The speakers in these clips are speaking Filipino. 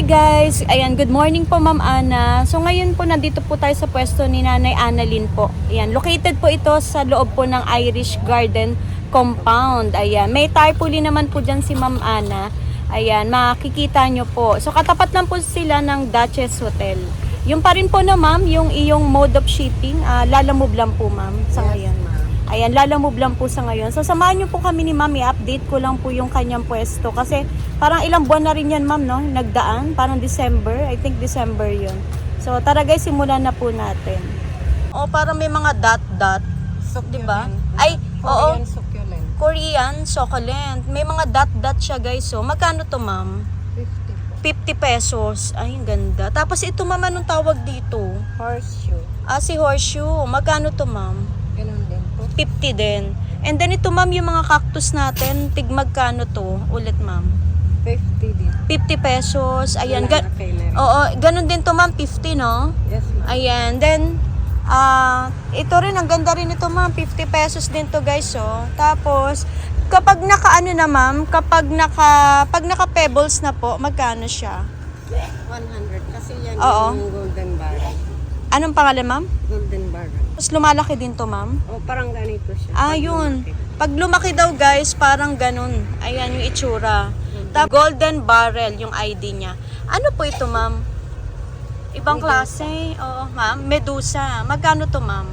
Hi guys! Ayan, good morning po Ma'am Ana. So ngayon po nandito po tayo sa pwesto ni Nanay Annalyn po. Ayan, located po ito sa loob po ng Irish Garden Compound. Ayan, may tarpaulin naman po dyan si Ma'am Ana. Ayan, makikita nyo po. So katapat lang po sila ng Duchess Hotel. Yung pa rin po na ma'am, yung iyong mode of shipping, lalamove lang po ma'am sa ngayon. Ayan, lalamove lang po sa ngayon. So, samahan nyo po kami ni ma'am. I-update ko lang po yung kanyang pwesto. Kasi, parang ilang buwan na rin yan ma'am, no? Nagdaan. Parang December. I think December yun. So, tara guys, simulan na po natin. Oh, parang may mga dot-dot. Diba? Ay, oo. Korean succulent. Korean succulent. May mga dot-dot siya guys. So, magkano to ma'am? 50 pesos. Ay, ang ganda. Tapos, ito ma'am, anong tawag dito? Horseshoe. Si horseshoe. Magkano to ma'am? Ganun din po. 50 din. And then ito ma'am, yung mga cactus natin, tig magkano to? Ulit ma'am. 50 din. 50 pesos. Ayan. Lalaki. Oo, ganun din to ma'am, 50 no? Yes ma'am. Ayan. Then, ito rin, ang ganda rin ito ma'am, 50 pesos din to guys oh. Tapos, kapag naka-ano na ma'am, pag naka pebbles na po, magkano siya? 100. Kasi yan Oo. yung golden barrel. Anong pangalan ma'am? Golden barrel. Tapos lumalaki din to ma'am? O parang ganito siya. Yun. Pag lumaki daw guys, parang ganun. Ayan yung itsura. Golden barrel yung ID niya. Ano po ito ma'am? Ibang klase? Oo ma'am. Medusa. Magkano to ma'am?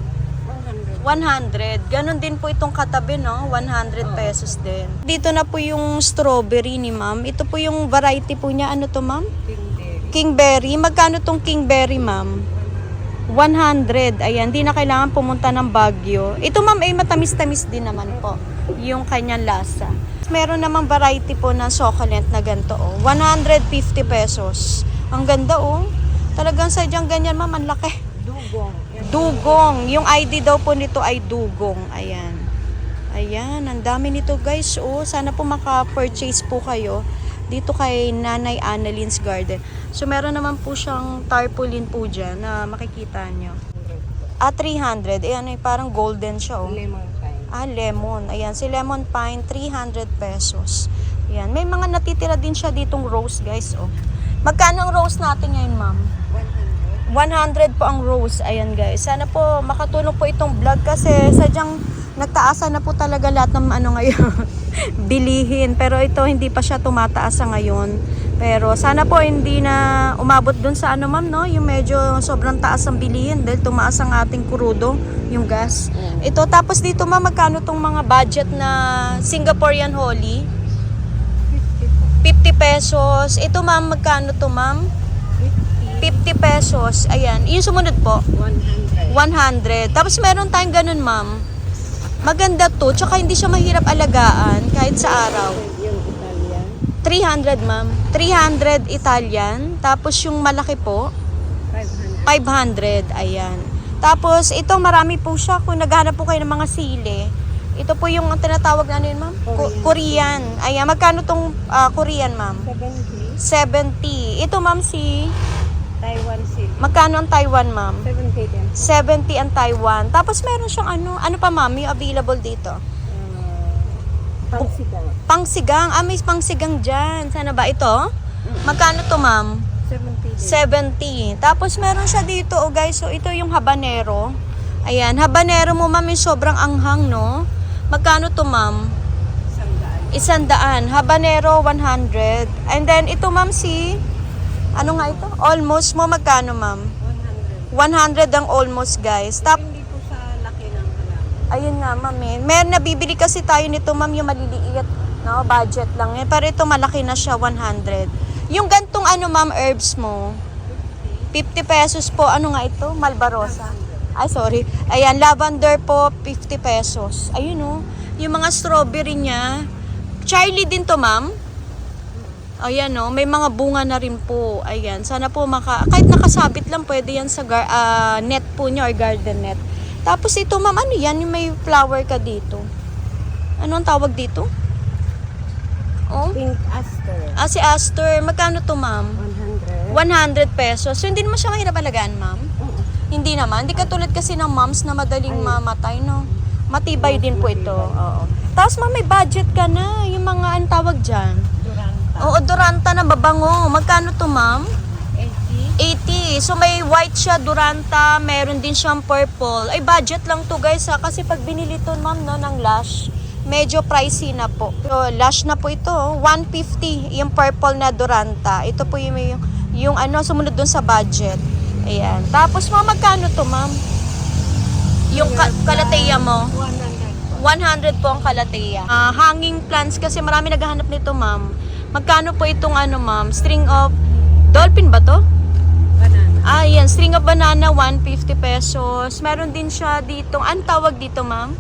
100. 100. Ganon din po itong katabi no? 100 pesos din. Dito na po yung strawberry ni ma'am. Ito po yung variety po niya. Ano to ma'am? Kingberry. Kingberry. Magkano tong kingberry ma'am? 100. Ayan, di na kailangan pumunta ng Baguio. Ito ma'am ay matamis-tamis din naman po yung kanyang lasa. Meron namang variety po ng succulent na ganito oh. 150 pesos. Ang ganda oh. Talagang sadyang ganyan ma'am, ang laki. Dugong. Dugong. Yung ID daw po nito ay dugong. Ayan. Ayan, ang dami nito guys oh. Sana po maka-purchase po kayo dito kay Nanay Annalyn's Garden. So, meron naman po siyang tarpaulin po dyan na makikita nyo. 300. Ayan, parang golden siya, oh. Lemon pine. Lemon. Ayan, si lemon pine, 300 pesos. Ayan, may mga natitira din siya ditong rose, guys, oh. Magkano ang rose natin ngayon, ma'am? 100 po ang rose. Ayan, guys. Sana po makatulong po itong vlog kasi sadyang nagtaasan na po talaga lahat ng ano ngayon. Bilihin. Pero ito, hindi pa siya tumataas sa ngayon. Pero sana po hindi na umabot dun sa ano ma'am, no? Yung medyo sobrang taas ang bilihin dahil tumaas ang ating kurudo, yung gas. Ito, tapos dito ma'am, magkano tong mga budget na Singaporean Holly? 50 pesos. Ito ma'am, magkano to ma'am? 50 pesos. Ayan. Yung sumunod po? 100. Tapos meron tayong ganun ma'am. Maganda to, tsaka hindi siya mahirap alagaan kahit sa araw. Yung Italian. 300 ma'am. 300 Italian. Tapos yung malaki po, 500. Ayan. Tapos ito marami po siya. Kung naghanap po kayo ng mga sili, ito po yung tinatawag na ano yun ma'am? Korean. Ayan. Magkano tong Korean ma'am? 70. Ito ma'am si Taiwan silk. magkano ang Taiwan ma'am? 70 din. 70 ang Taiwan. Tapos meron siyang ano pa ma'am yung available dito? Pangsigang. Pangsigang. May pangsigang dyan. Sana ba ito? Magkano to ma'am? 70 din. 70. Tapos meron siya dito oh guys. So ito yung habanero. Ayan. Habanero mo ma'am yung sobrang anghang no? Magkano to ma'am? 100. Habanero 100. And then ito ma'am si ano nga ito? Almost mo magkano ma'am? 100 ang almost guys. Hindi po sa laki ng halaman. Ayun nga ma'am eh. Meron nabibili kasi tayo nito ma'am yung maliliit. No, budget lang eh. Pero ito malaki na siya 100. Yung gantong ano ma'am herbs mo? 50 pesos po. Ano nga ito? Malbarosa. Ay sorry. Ayan, lavender po 50 pesos. Ayun oh. Yung mga strawberry niya. Charlie din to ma'am. Ayan no, may mga bunga na rin po. Ayan, sana po kahit nakasabit lang pwede yan sa net po niyo or garden net. Tapos ito ma'am, ano yan? Yung may flower ka dito. Ano ang tawag dito? Oh? Pink aster. Si aster. Magkano to ma'am? 100. 100 pesos. So hindi naman siya mahirap alagaan ma'am? Hindi naman. Hindi katulad kasi ng moms na madaling mamatay no. Matibay din po ito. Oo. Tapos ma'am, may budget ka na. Yung mga ang tawag dyan. Oo, Duranta na babango. Magkano to, ma'am? 80. 80. So may white siya, Duranta, meron din siyang purple. Ay, budget lang to guys ha. Kasi pag binili to ma'am no, ng Lush, medyo pricey na po. So, Lush na po ito. 150 yung purple na Duranta. Ito po yung ano, sumunod dun sa budget. Ayan. Tapos magkano to ma'am? Yung kalateya mo? 100 po ang kalateya. Hanging plants kasi marami naghahanap nito ma'am. Magkano po itong ano ma'am? String of dolphin ba to? Banana. Yan. String of banana, 150 pesos. Meron din siya dito. Anong tawag dito, ma'am?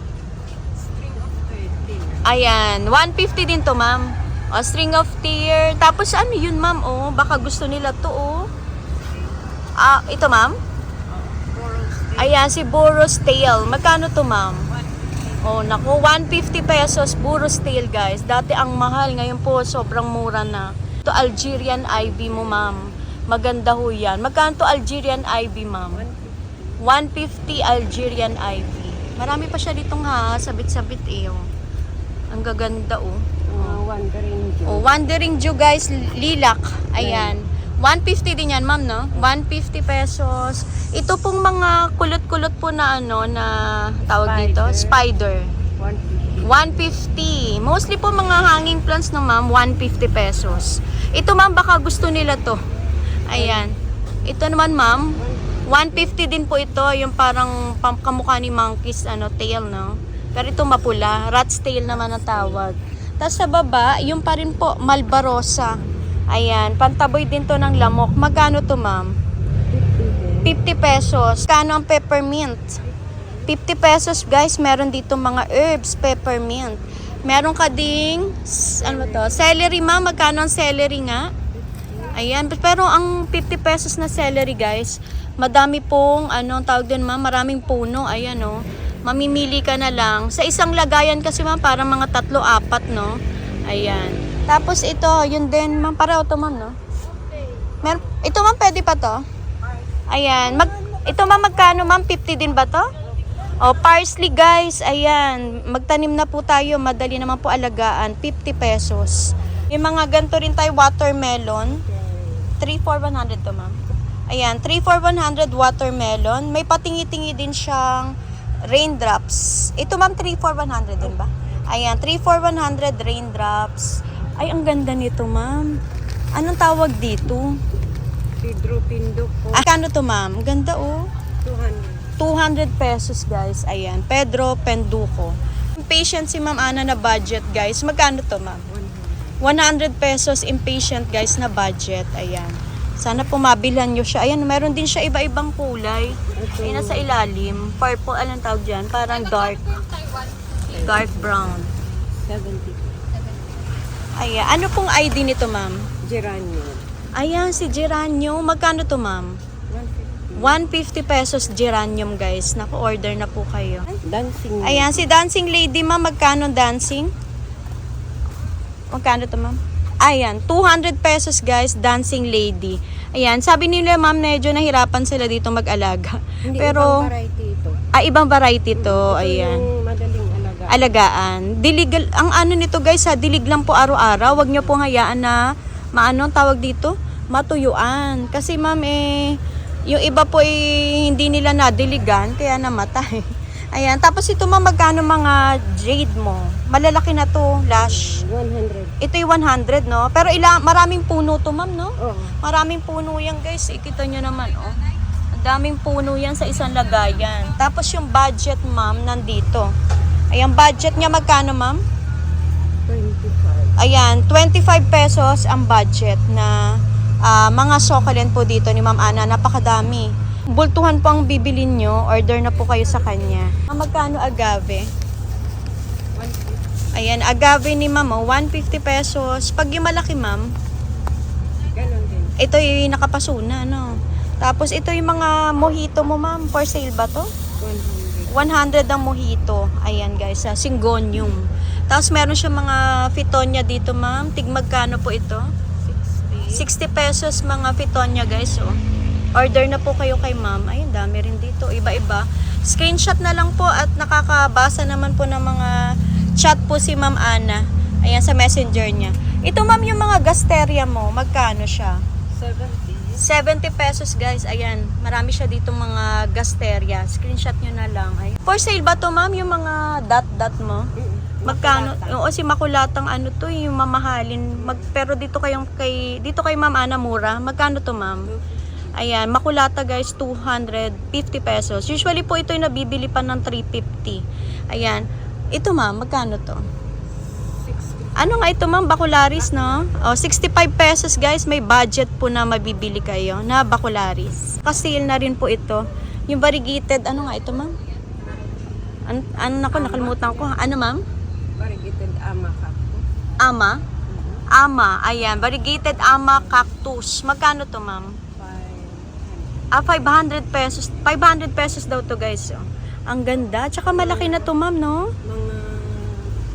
String of 30. Ayan. 150 din to, ma'am. O, string of tear. Tapos, ano yun, ma'am? Oh, baka gusto nila to, oh. Ito, ma'am? Ayan, si Burro's Tail. Magkano to, ma'am? Oh, naku, 150 pesos. Burro's Tail, guys. Dati ang mahal. Ngayon po, sobrang mura na. Ito, Algerian Ivy mo, ma'am. Maganda ho yan. Magkano to Algerian Ivy, ma'am? 150 Algerian Ivy. Marami pa siya ditong sabit-sabit eh. Oh. Ang gaganda, oh. Wandering Jew. Oh, Wandering Jew, guys. Lilac. Ayan. 150 din yan, ma'am, no? 150 pesos. Ito pong mga kulot-kulot po na ano, na tawag dito? Spider. 150. Mostly po mga hanging plants no, ma'am, 150 pesos. Ito, ma'am, baka gusto nila to. Ayan. Ito naman, ma'am, 150 din po ito. Yung parang kamukha ni monkey's tail, no? Pero ito mapula. Rat's tail naman ang tawag. Tapos sa baba, yung pa rin po, Malvarosa. Ayan. Pantaboy din to ng lamok. Magkano to, ma'am? 50 pesos. Kano ang peppermint? 50 pesos, guys. Meron dito mga herbs, peppermint. Meron ka ding, ano ba to? Celery, ma'am. Magkano ang celery nga? Ayan. Pero ang 50 pesos na celery, guys, madami pong, tawag din, ma'am, maraming puno. Ayan, oh. Mamimili ka na lang. Sa isang lagayan kasi, ma'am, parang mga 3-4, no? Ayan. Tapos ito, yun din, ma'am, pareho to, ma'am, no? Ito, ma'am, pwede pa to? Ayan. Ito, ma'am, magkano, ma'am? 50 din ba to? O, parsley, guys. Ayan. Magtanim na po tayo. Madali naman po alagaan. 50 pesos. Yung mga ganito rin tayo, watermelon. 3 for 100 to, ma'am. Ayan. 3 for 100 watermelon. May patingi-tingi din siyang raindrops. Ito, ma'am, 3 for 100 din ba? Ayan. 3 for 100 raindrops. Ay, ang ganda nito, ma'am. Anong tawag dito? Pedro Pinduco. Kano to, ma'am? Ganda, oh. 200 pesos, guys. Ayan. Pedro Penduco. Impatient si Ma'am Ana na budget, guys. Magkano to, ma'am? 100 pesos impatient, guys, na budget. Ayan. Sana po mabilhan nyo siya. Ayan, meron din siya iba-ibang kulay. Ayan, nasa ilalim. Purple, anong tawag dyan? Parang dark. Dark brown. 70. Ayan. Ano pong ID nito, ma'am? Geranio. Ayan, si Geranio. Magkano to, ma'am? 150 pesos geranium, guys. Naka-order na po kayo. Dancing. Ayan, si Dancing Lady, ma'am. Magkano dancing? Magkano to, ma'am? Ayan, 200 pesos, guys. Dancing Lady. Ayan, sabi nila, ma'am, medyo nahirapan sila dito mag-alaga. Hindi, Pero, ibang variety ito. ibang variety to. Ayan. Yung madaling alagaan. Alagaan. Dilig, ang ano nito, guys, dilig lang po araw-araw. Huwag nyo pong hayaan na, tawag dito? Matuyuan. Kasi, ma'am, yung iba po hindi nila nadiligan, kaya namatay. Ayan. Tapos ito, ma'am, magkano mga jade mo? Malalaki na to, Lush. 100. Ito yung 100, no? Pero maraming puno to, ma'am, no? Oo. Maraming puno yan, guys. Ikita nyo naman, oh. Ang daming puno yan sa isang lagayan. Tapos yung budget, ma'am, nandito. Ayan, budget niya magkano, ma'am? 25. Ayan, 25 pesos ang budget na mga succulent po dito ni Ma'am Ana. Napakadami. Bultuhan po ang bibilin nyo. Order na po kayo sa kanya. Magkano agave? 150. Ayan, agave ni Ma'am, 150 pesos. Pag yung malaki, Ma'am, Ganon din. ito yung nakapasuna, no? Tapos ito yung mga mojito mo, Ma'am. For sale ba to? 100. 100 ang mojito. Ayan, guys, Syngonium. Tapos meron siya mga fitonia dito, Ma'am. Magkano po ito? 60 pesos mga fitonia, guys, oh. Order na po kayo kay ma'am. Ayun, dami rin dito. Iba-iba. Screenshot na lang po at nakakabasa naman po ng mga chat po si Ma'am Ana. Ayan, sa messenger niya. Ito ma'am, yung mga gasteria mo, magkano siya? 70. 70 pesos guys, ayan. Marami siya dito mga gasteria. Screenshot nyo na lang. Ay. For sale ba to ma'am, yung mga dot-dot mo? Magkano? Oo, si makulatang ano to, yung mamahalin. Pero dito kay Ma'am Ana mura. Magkano to ma'am? Ayan, makulata guys, 250 pesos. Usually po ito yung nabibili pa ng 350. Ayan. Ito ma'am, magkano to? 60. Ano nga ito ma'am? Bacularis, no? Oh, 65 pesos guys. May budget po na mabibili kayo na Bacularis. Kasi na rin po ito. Yung variegated, ano nga ito ma'am? Ano nakalimutan ko. Ano ma'am? Variegated ama cactus. Ama? Ama, ayan. Variegated ama cactus. Magkano to ma'am? 500 pesos. 500 pesos daw to guys. Oh. Ang ganda. Tsaka malaki na to ma'am, no? Mga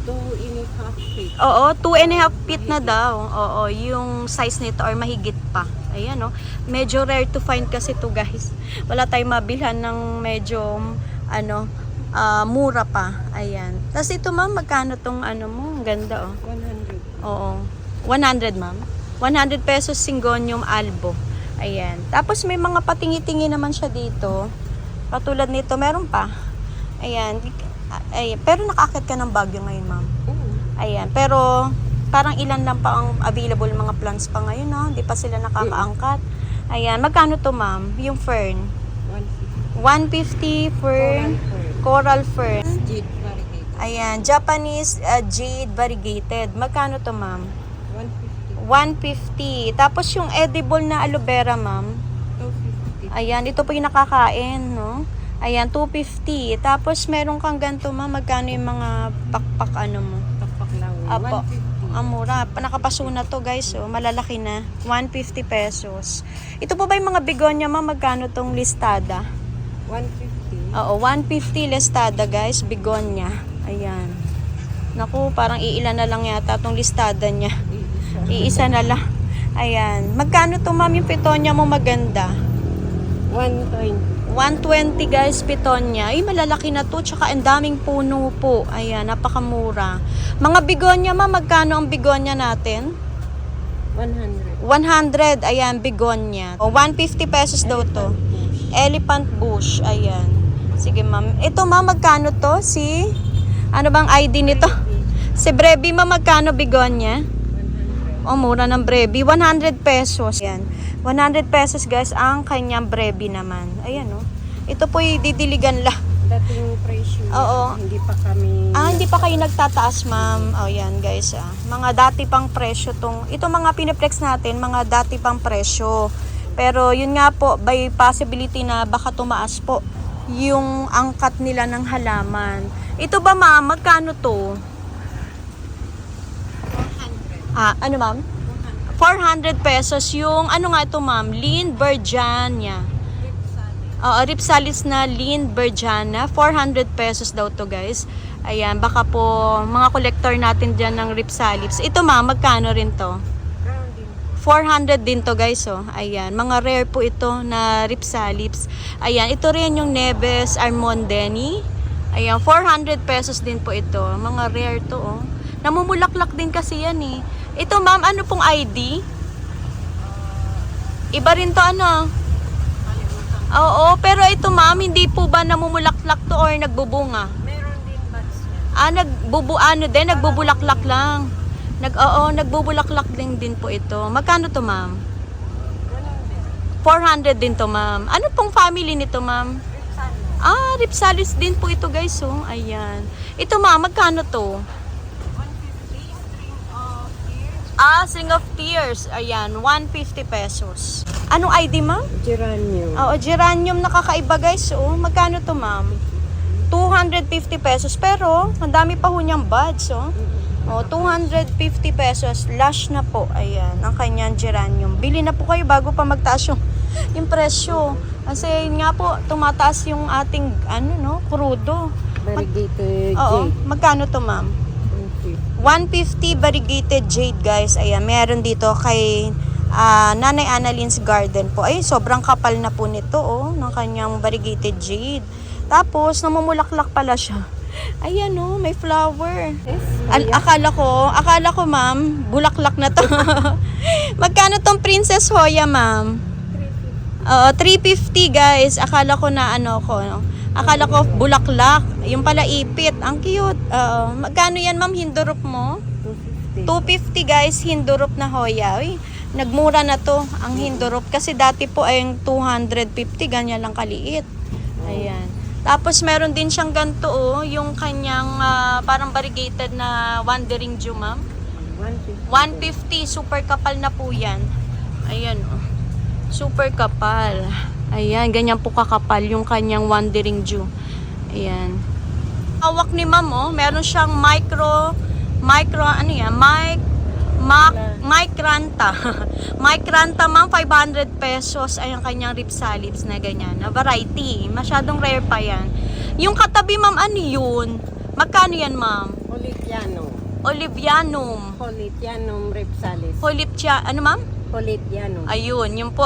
2.5 feet. Oo, 2.5 feet na daw. Oo, yung size nito or mahigit pa. Ayan, no? Medyo rare to find kasi to guys. Wala tayong mabilhan ng medyo, mura pa. Ayan. Tapos ito ma'am, magkano tong ano mo? Ang ganda, oh. 100. Oo. 100 ma'am. 100 pesos Syngonium albo. Ayan. Tapos may mga patingi-tingi naman siya dito. Katulad nito, meron pa. Ayan. Ay, pero nakakit ka ng Baguio ngayon, ma'am. Ayan. Pero parang ilan lang pa ang available mga plants pa ngayon, no? Hindi pa sila nakakaangkat. Ayan. Magkano to, ma'am? Yung fern. 150 fern. Coral fern. Jade variegated. Ayan. Japanese jade variegated. Magkano to, ma'am? 150. Tapos yung edible na aloe vera, ma'am. 250. Ayan, ito po yung nakakain, no? Ayan, 250. Tapos meron kang ganito, ma'am. Magkano yung mga pakpak ano mo? Tapak lang. Apo. 150. Ang mura. Nakapasuna to, guys. Oh. Malalaki na. 150 pesos. Ito po ba yung mga begonia, ma'am? Magkano tong listada? 150. Oo, 150 listada, guys. Begonia. Ayan. Naku, parang iilan na lang yata tong listada niya. Iisa na lang. Ayan. Magkano to ma'am yung pitonia mo maganda? 120. 120 guys, pitonia. Ay, malalaki na to. Tsaka ang daming puno po. Ayan, napakamura. Mga begonia ma'am, magkano ang begonia natin? 100. 100. Ayan, begonia. O, 150 pesos daw to. Elephant bush. Ayan. Sige ma'am. Ito ma'am, magkano to? Ano bang ID nito? Si Brevi ma'am, magkano begonia? Oh, mura ng Brevi. 100 pesos. Ayan. 100 pesos guys ang kanyang Brevi naman. Ayan oh. Ito po yung didiligan lang. Dating presyo. Oo. Hindi pa kami. Hindi pa kayo nagtataas ma'am. Oh, yan guys. Mga dati pang presyo tong. Ito mga piniplex natin, mga dati pang presyo. Pero yun nga po, by possibility na baka tumaas po yung angkat nila ng halaman. Ito ba ma'am, magkano to? 400. Ano ma'am? 400 pesos yung ano nga ito ma'am, Lean Bergiana. Ripsalis na Lean Bergiana, 400 pesos daw to guys. Ayan, baka po mga collector natin dyan ng Ripsalis. Ito ma'am, magkano rin to? 400 din to guys oh. Ayan, mga rare po ito na Ripsalis. Ayan, ito rin yung Neves Armondeni. Ayan, 400 pesos din po ito. Mga rare to oh. Namumulaklak din kasi yan eh. Ito ma'am, ano pong ID? Iba rin to ano? Oo, pero ito ma'am, hindi po ba namumulaklak to or nagbubunga? Meron din bats yan. Nagbubulaklak lang. Nagbubulaklak din po ito. Magkano to ma'am? 400 din to ma'am. Ano pong family nito ma'am? Ripsalis din po ito guys oh. Ayan. Ito ma'am, magkano to? String of Tears. Ayan, 150 pesos. Anong ID, ma'am? Geranium. Oo, geranium nakakaiba, guys. Oh, magkano to, ma'am? 250 pesos. Pero, ang dami pa ho niyang buds, oh. Oh, 250 pesos. Lush na po. Ayan, ang kanyang geranium. Bili na po kayo bago pa magtaas yung presyo. Kasi, yun nga po, tumataas yung ating, krudo. Variegated Oo, jade. magkano to, ma'am? 150 variegated jade guys. Ayan, meron dito kay Nanay Annaline's Garden po. Ay, sobrang kapal na po nito oh, ng kanyang variegated jade. Tapos, namumulaklak pala siya. Ayan oh, may flower. Yes, Akala ko ma'am, bulaklak na to. Magkano tong Princess Hoya ma'am? 350 guys. Akala ko na Akala ko bulaklak. Yung pala ipit. Ang cute. Magkano yan ma'am, hindurup mo? 250 guys, hindurup na Hoya. Uy, nagmura na to ang hindurup. Kasi dati po ay 250, ganyan lang kaliit. Ayan. Tapos meron din siyang ganito yung kanyang parang variegated na Wandering Jew ma'am. 150, super kapal na po yan. Ayan super kapal. Ayan, ganyan po kakapal yung kanyang Wandering Jew. Ayan. Hawak ni ma'am meron siyang micranta. Micranta ma'am, 500 pesos ay ang kanyang ripsalids na ganyan. Na variety. Masyadong rare pa yan. Yung katabi ma'am, ano yun? Magkano yan ma'am? Olivianum ripsalis. Ano ma'am? Olivianum. Ayun, yun po.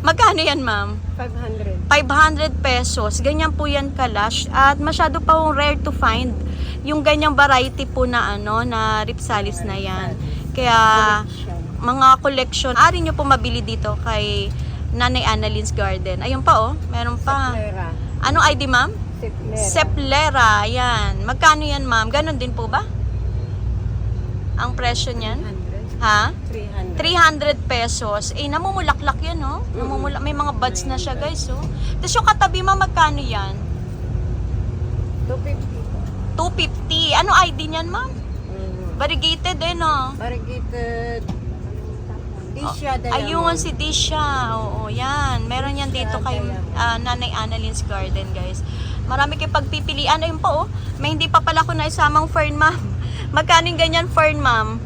Magkano yan ma'am? 500 pesos. Ganyan po yan kalash. At masyado pa pong rare to find yung ganyang variety po na na ripsalis na yan. Kaya mga collection, ari nyo po mabili dito kay Nanay Annaline's Garden. Ayun pa meron pa. Seplera. Ano ID ma'am? Seplera. Yan. Magkano yan ma'am? Ganon din po ba? Ang presyo niyan? 300. Ha? 300. 300 pesos. Namumulaklak yan, May mga buds na siya, guys, Tapos yung katabi, magkano yan? 250. Ano ID niyan, ma'am? Variegated, Variegated. Disha Diamond. Ayun, si Disha. Oo, yan. Meron yan dito kay Nanay Annaline's Garden, guys. Marami kayo pagpipilian. Ayun po, May hindi pa pala ko na isamang fern, ma'am. Magkano yung ganyan fern, ma'am?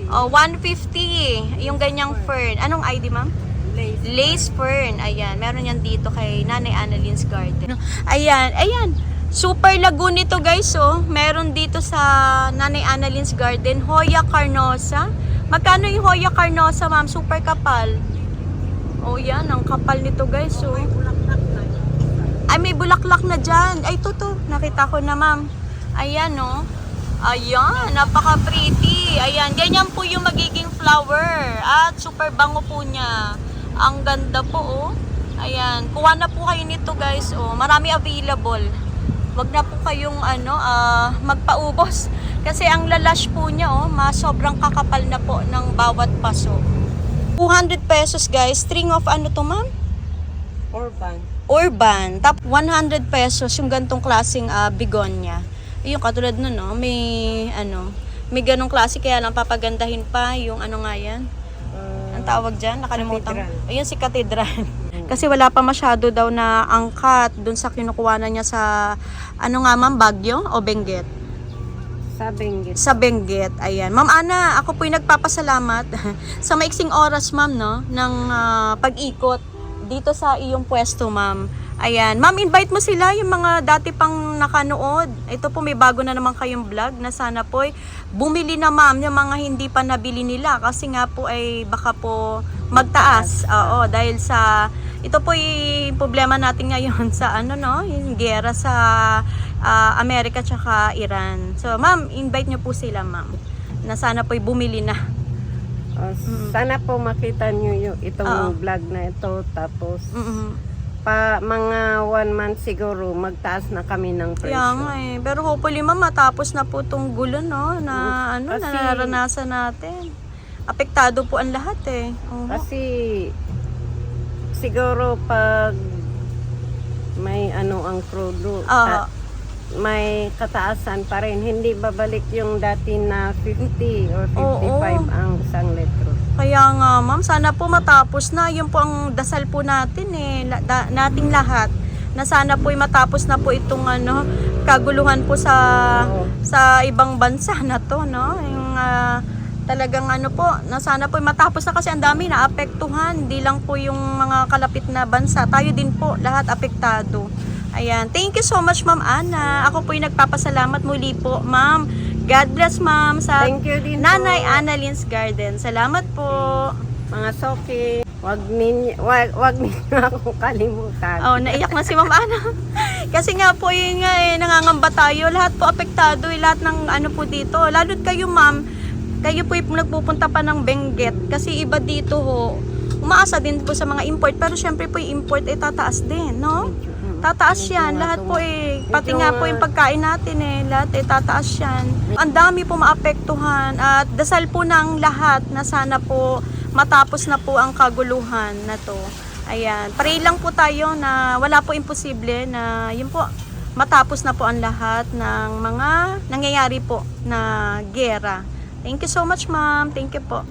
150. Yung ganyang fern. Anong ID, ma'am? Lace fern. Ayan. Meron yan dito kay Nanay Annaline's Garden. Ayan. Super lagoon ito, guys, Meron dito sa Nanay Annaline's Garden. Hoya carnosa. Magkano yung Hoya carnosa, ma'am? Super kapal. Yan. Ang kapal nito, guys, Ay, may bulaklak na dyan. Ay, to. Nakita ko na, ma'am. Ayan, Ayan, napaka-pretty. Ayan, ganyan po yung magiging flower. At super bango po niya. Ang ganda po, Ayan, kuha na po kayo nito, guys, Marami available. Wag na po kayong, magpaubos. Kasi ang lalash po niya, sobrang kakapal na po ng bawat paso. 200 pesos, guys. String of ano to, ma'am? Urban. Tap 100 pesos yung gantong klaseng begonia. Yung katulad nun, may ganong klase, kaya lang papagandahin pa yung nga yan. Ang tawag dyan, nakalimutan. Ayun, si Cathedral. Kasi wala pa masyado daw na angkat dun sa kinukuhanan niya sa, ma'am, Baguio o Benguet? Sa Benguet, ayan. Ma'am Ana, ako po'y nagpapasalamat sa maiksing oras, ma'am, ng pag-ikot dito sa iyong pwesto, ma'am. Ayan. Ma'am, invite mo sila, yung mga dati pang nakanood. Ito po, may bago na naman kayong vlog na sana po bumili na, ma'am, yung mga hindi pa nabili nila. Kasi nga po ay baka po magtaas. Oo, dahil sa, ito po yung problema natin ngayon sa yung gera sa Amerika tsaka Iran. So, ma'am, invite nyo po sila, ma'am. Na sana po bumili na. Sana po makita nyo itong vlog na ito. Tapos, mga 1 month siguro magtaas na kami ng presyo. Kaya nga Pero hopefully ma'am matapos na po itong gulo na naranasan natin. Apektado po ang lahat Kasi siguro pag may ang crudo may kataasan pa rin. Hindi babalik yung dati na 50 or 55 ang isang litro. Kaya nga ma'am, sana po matapos na. Yun po ang dasal po natin nating lahat. Na sana po matapos na po itong kaguluhan po sa ibang bansa na to, Yung talagang na sana po matapos na kasi ang dami na apektuhan. Hindi lang po yung mga kalapit na bansa. Tayo din po, lahat apektado. Ayan. Thank you so much, Ma'am Ana. Ako po yung nagpapasalamat muli po, ma'am. God bless, ma'am, sa Thank you din Nanay po. Annaline's Garden. Salamat po. Mga Soki, wag ninyo ako kalimutan. Oh, naiyak na si Ma'am Ana. Kasi nga po yun nga nangangamba tayo. Lahat po apektado, lahat ng ano po dito. Lalo't kayo ma'am, kayo po yung nagpupunta pa ng Benguet. Kasi iba dito ho, umaasa din po sa mga import. Pero syempre po yung import ay tataas din, no? Tataas yan. Lahat po pati nga po yung pagkain natin lahat tataas yan. Ang dami po maapektuhan at dasal po ng lahat na sana po matapos na po ang kaguluhan na to. Ayan, pray lang po tayo na wala po imposible na yun po, matapos na po ang lahat ng mga nangyayari po na gera. Thank you so much ma'am. Thank you po.